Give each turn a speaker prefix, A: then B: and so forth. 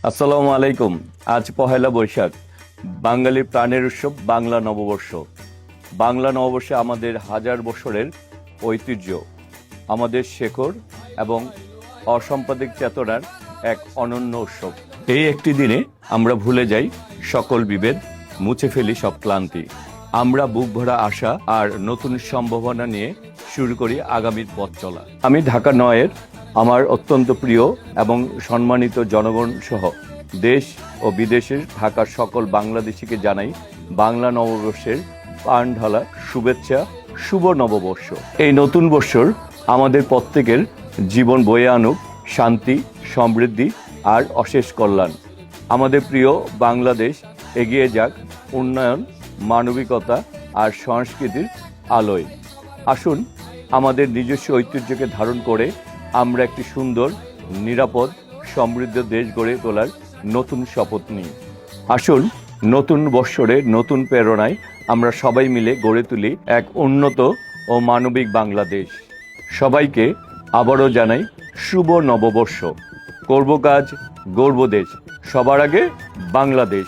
A: আসসালামু আলাইকুম। আজ পহেলা বৈশাখ, বাঙালির প্রাণের উৎসব বাংলা নববর্ষ। বাংলা নববর্ষে আমাদের হাজার বছরের ঐতিহ্য, আমাদের শেকড় এবং অসাম্প্রদায়িক চেতনার এক অনন্য উৎসব। এই একটি দিনে আমরা ভুলে যাই সকল বিভেদ, মুছে ফেলি সব ক্লান্তি। আমরা বুক ভরা আশা আর নতুন সম্ভাবনা নিয়ে শুরু করি আগামীর পথ চলা। আমি ঢাকা নয়ের আমার অত্যন্ত প্রিয় এবং সম্মানিত জনগণ সহ দেশ ও বিদেশের ঢাকার সকল বাংলাদেশিকে জানাই বাংলা নববর্ষের প্রাণ ঢালা শুভেচ্ছা, শুভ নববর্ষ। এই নতুন বৎসর আমাদের প্রত্যেকের জীবন বয়ে আনুক শান্তি, সমৃদ্ধি আর অশেষ কল্যাণ। আমাদের প্রিয় বাংলাদেশ এগিয়ে যাক উন্নয়ন, মানবিকতা আর সংস্কৃতির আলোয়। আসুন আমাদের নিজস্ব ঐতিহ্যকে ধারণ করে আমরা একটি সুন্দর, নিরাপদ, সমৃদ্ধ দেশ গড়ে তোলার নতুন শপথ নিই। আসুন নতুন বৎসরে নতুন প্রেরণায় আমরা সবাই মিলে গড়ে তুলি এক উন্নত ও মানবিক বাংলাদেশ। সবাইকে আবারও জানাই শুভ নববর্ষ। করব কাজ, গড়ব দেশ, সবার আগে বাংলাদেশ।